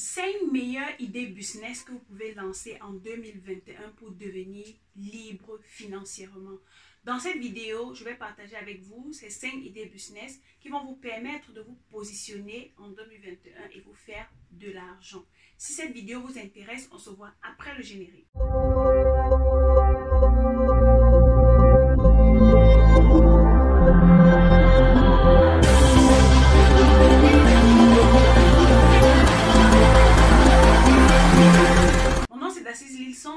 5 meilleures idées business que vous pouvez lancer en 2021 pour devenir libre financièrement. Dans cette vidéo, je vais partager avec vous ces 5 idées business qui vont vous permettre de vous positionner en 2021 et vous faire de l'argent. Si cette vidéo vous intéresse, on se voit après le générique.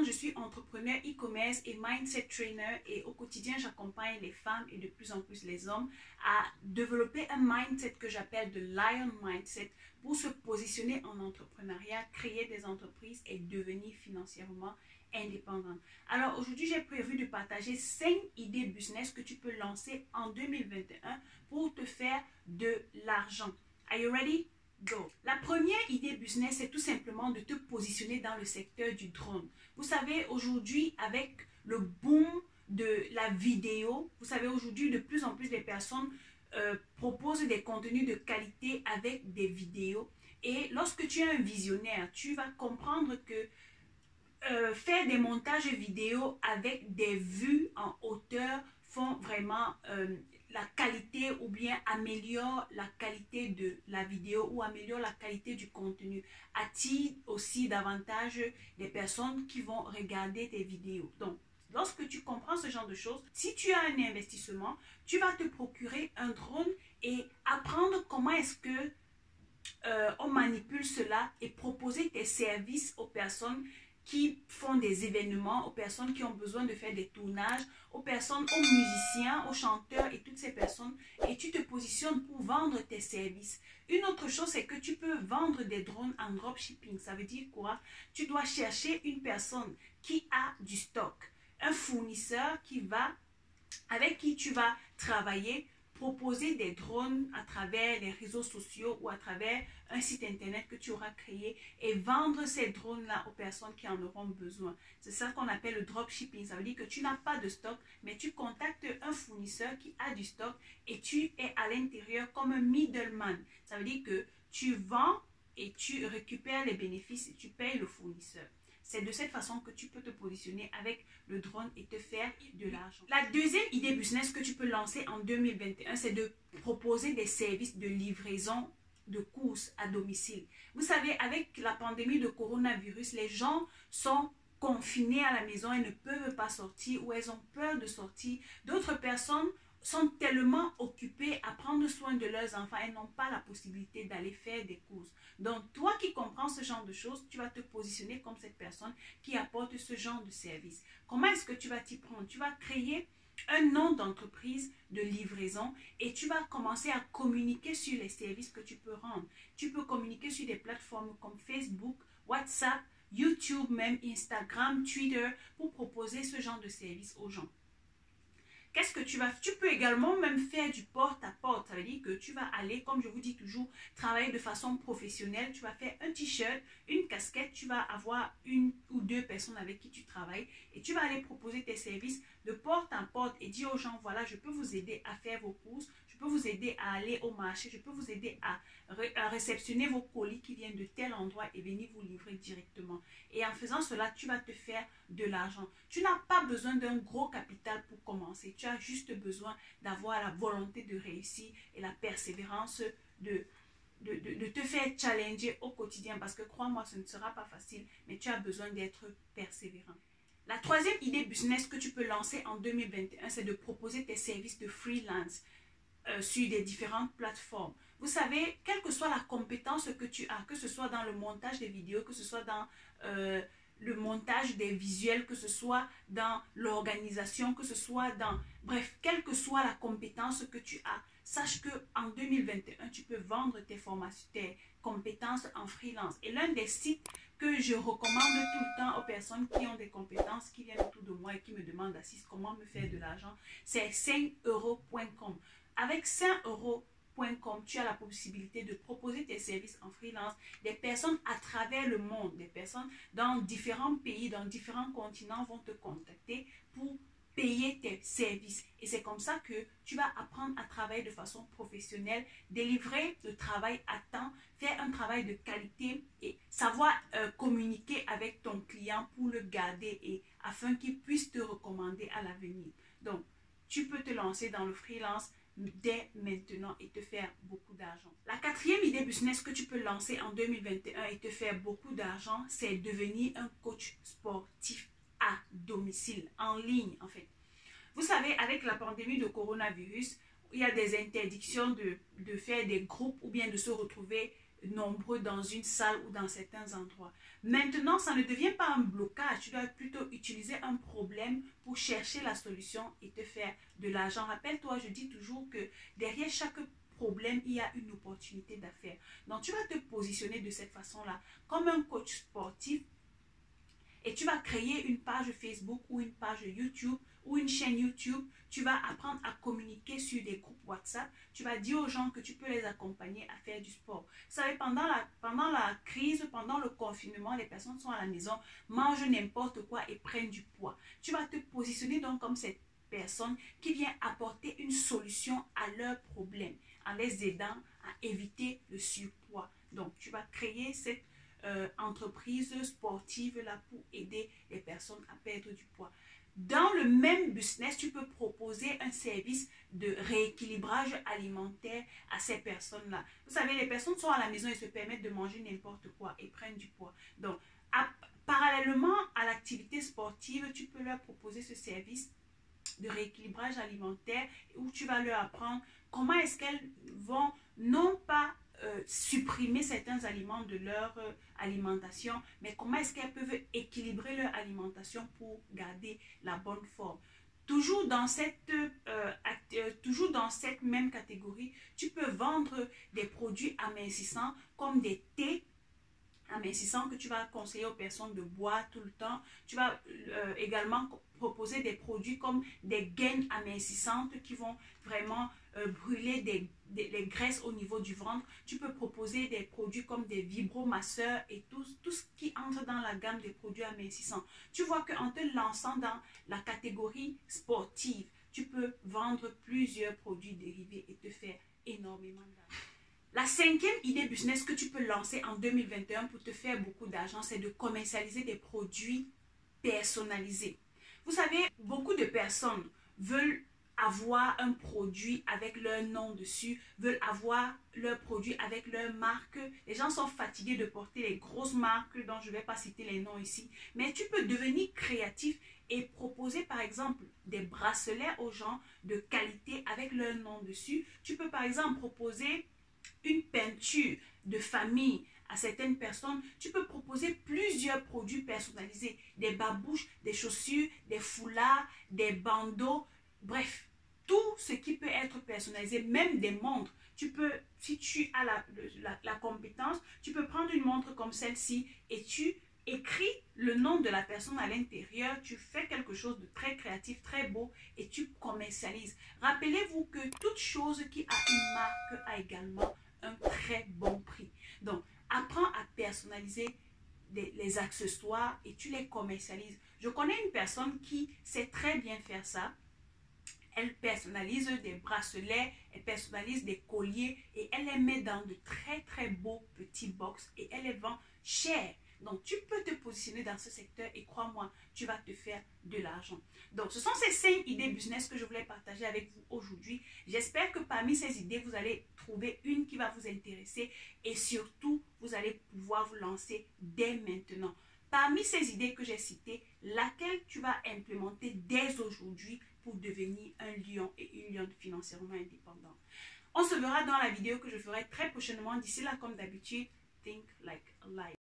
Je suis entrepreneur e-commerce et mindset trainer et au quotidien j'accompagne les femmes et de plus en plus les hommes à développer un mindset que j'appelle de Lion Mindset pour se positionner en entrepreneuriat, créer des entreprises et devenir financièrement indépendante. Alors aujourd'hui j'ai prévu de partager 5 idées business que tu peux lancer en 2021 pour te faire de l'argent. Are you ready? Go. La première idée business, c'est tout simplement de te positionner dans le secteur du drone. Vous savez, aujourd'hui, avec le boom de la vidéo, vous savez, aujourd'hui, de plus en plus de personnes proposent des contenus de qualité avec des vidéos. Et lorsque tu es un visionnaire, tu vas comprendre que faire des montages vidéo avec des vues en hauteur font vraiment la qualité ou bien améliore la qualité de la vidéo ou améliore la qualité du contenu, attire aussi davantage des personnes qui vont regarder tes vidéos. Donc, lorsque tu comprends ce genre de choses, si tu as un investissement, tu vas te procurer un drone et apprendre comment est-ce que on manipule cela et proposer tes services aux personnes qui font des événements, aux personnes qui ont besoin de faire des tournages, aux personnes, aux musiciens, aux chanteurs et toutes ces personnes. Et tu te positionnes pour vendre tes services. Une autre chose, c'est que tu peux vendre des drones en dropshipping. Ça veut dire quoi? Tu dois chercher une personne qui a du stock, un fournisseur avec qui tu vas travailler, proposer des drones à travers les réseaux sociaux ou à travers un site internet que tu auras créé et vendre ces drones-là aux personnes qui en auront besoin. C'est ça qu'on appelle le dropshipping. Ça veut dire que tu n'as pas de stock, mais tu contactes un fournisseur qui a du stock et tu es à l'intérieur comme un middleman. Ça veut dire que tu vends et tu récupères les bénéfices et tu payes le fournisseur. C'est de cette façon que tu peux te positionner avec le drone et te faire de l'argent. La deuxième idée business que tu peux lancer en 2021, c'est de proposer des services de livraison de courses à domicile. Vous savez, avec la pandémie de coronavirus, les gens sont confinés à la maison et ne peuvent pas sortir ou elles ont peur de sortir. D'autres personnes sont tellement occupées à prendre soin de leurs enfants, elles n'ont pas la possibilité d'aller faire des courses. Donc, toi qui comprends ce genre de choses, tu vas te positionner comme cette personne qui apporte ce genre de service. Comment est-ce que tu vas t'y prendre? Tu vas créer un nom d'entreprise de livraison et tu vas commencer à communiquer sur les services que tu peux rendre. Tu peux communiquer sur des plateformes comme Facebook, WhatsApp, YouTube, même Instagram, Twitter pour proposer ce genre de service aux gens. Qu'est-ce que tu vas faire? Tu peux également même faire du porte-à-porte. Ça veut dire que tu vas aller, comme je vous dis toujours, travailler de façon professionnelle. Tu vas faire un t-shirt, une casquette. Tu vas avoir une ou deux personnes avec qui tu travailles. Et tu vas aller proposer tes services de porte-à-porte et dire aux gens, voilà, je peux vous aider à faire vos courses. Je peux vous aider à aller au marché. Je peux vous aider à réceptionner vos colis qui viennent de tel endroit et venir vous livrer directement. Et en faisant cela, tu vas te faire de l'argent. Tu n'as pas besoin d'un gros capital pour commencer. Tu as juste besoin d'avoir la volonté de réussir et la persévérance de te faire challenger au quotidien. Parce que crois-moi, ce ne sera pas facile, mais tu as besoin d'être persévérant. La troisième idée business que tu peux lancer en 2021, c'est de proposer tes services de freelance sur des différentes plateformes. Vous savez, quelle que soit la compétence que tu as, que ce soit dans le montage des vidéos, que ce soit dans le montage des visuels, que ce soit dans l'organisation, que ce soit dans... Bref, quelle que soit la compétence que tu as, sache qu'en 2021, tu peux vendre tes formations, tes compétences en freelance. Et l'un des sites que je recommande tout le temps aux personnes qui ont des compétences, qui viennent autour de moi et qui me demandent Assis, comment me faire de l'argent, c'est 5euros.com. Avec 5euros.com, tu as la possibilité de proposer tes services en freelance. Des personnes à travers le monde, des personnes dans différents pays, dans différents continents vont te contacter pour payer tes services. Et c'est comme ça que tu vas apprendre à travailler de façon professionnelle, délivrer le travail à temps, faire un travail de qualité et savoir communiquer avec ton client pour le garder et afin qu'il puisse te recommander à l'avenir. Donc, tu peux te lancer dans le freelance dès maintenant et te faire beaucoup d'argent. La quatrième idée business que tu peux lancer en 2021 et te faire beaucoup d'argent, c'est devenir un coach sportif à domicile, en ligne en fait. Vous savez, avec la pandémie de coronavirus, il y a des interdictions de faire des groupes ou bien de se retrouver nombreux dans une salle ou dans certains endroits. Maintenant, ça ne devient pas un blocage. Tu dois plutôt utiliser un problème pour chercher la solution et te faire de l'argent. Rappelle-toi, je dis toujours que derrière chaque problème, il y a une opportunité d'affaires. Donc, tu vas te positionner de cette façon-là comme un coach sportif et tu vas créer une page Facebook ou une page YouTube ou une chaîne YouTube. Tu vas apprendre à communiquer sur des groupes WhatsApp. Tu vas dire aux gens que tu peux les accompagner à faire du sport. Vous savez, pendant la crise, pendant le confinement, les personnes sont à la maison, mangent n'importe quoi et prennent du poids. Tu vas te positionner donc comme cette personne qui vient apporter une solution à leurs problèmes en les aidant à éviter le surpoids. Donc, tu vas créer cette entreprise sportive là pour aider les personnes à perdre du poids. Dans le même business, tu peux proposer un service de rééquilibrage alimentaire à ces personnes-là. Vous savez, les personnes sont à la maison et se permettent de manger n'importe quoi et prennent du poids. Donc, parallèlement à l'activité sportive, tu peux leur proposer ce service de rééquilibrage alimentaire où tu vas leur apprendre comment est-ce qu'elles vont non pas supprimer certains aliments de leur alimentation, mais comment est-ce qu'elles peuvent équilibrer leur alimentation pour garder la bonne forme. Toujours dans cette même catégorie, tu peux vendre des produits amincissants comme des thés amincissants que tu vas conseiller aux personnes de boire tout le temps. Tu vas également proposer des produits comme des gaines amincissantes qui vont vraiment brûler les graisses au niveau du ventre. Tu peux proposer des produits comme des vibromasseurs et tout ce qui entre dans la gamme des produits amincissants. Tu vois qu'en te lançant dans la catégorie sportive, tu peux vendre plusieurs produits dérivés et te faire énormément d'argent. La cinquième idée business que tu peux lancer en 2021 pour te faire beaucoup d'argent, c'est de commercialiser des produits personnalisés. Vous savez, beaucoup de personnes veulent avoir un produit avec leur nom dessus, veulent avoir leur produit avec leur marque. Les gens sont fatigués de porter les grosses marques dont je ne vais pas citer les noms ici. Mais tu peux devenir créatif et proposer par exemple des bracelets aux gens de qualité avec leur nom dessus. Tu peux par exemple proposer une peinture de famille à certaines personnes. Tu peux proposer plusieurs produits personnalisés, des babouches, des chaussures, des foulards, des bandeaux, bref, tout ce qui peut être personnalisé, même des montres. Tu peux, si tu as la compétence, tu peux prendre une montre comme celle-ci et tu écris le nom de la personne à l'intérieur, tu fais quelque chose de très créatif, très beau et tu commercialises. Rappelez-vous que toute chose qui a une marque a également un très bon prix. Donc, apprends à personnaliser les accessoires et tu les commercialises. Je connais une personne qui sait très bien faire ça. Elle personnalise des bracelets, elle personnalise des colliers et elle les met dans de très beaux petits box et elle les vend cher. Donc, tu peux te positionner dans ce secteur et crois-moi, tu vas te faire de l'argent. Donc, ce sont ces 5 idées business que je voulais partager avec vous aujourd'hui. J'espère que parmi ces idées, vous allez trouver une qui va vous intéresser et surtout, vous allez pouvoir vous lancer dès maintenant. Parmi ces idées que j'ai citées, laquelle tu vas implémenter dès aujourd'hui pour devenir un lion et une lionne financièrement indépendante. On se verra dans la vidéo que je ferai très prochainement. D'ici là, comme d'habitude, think like a lion.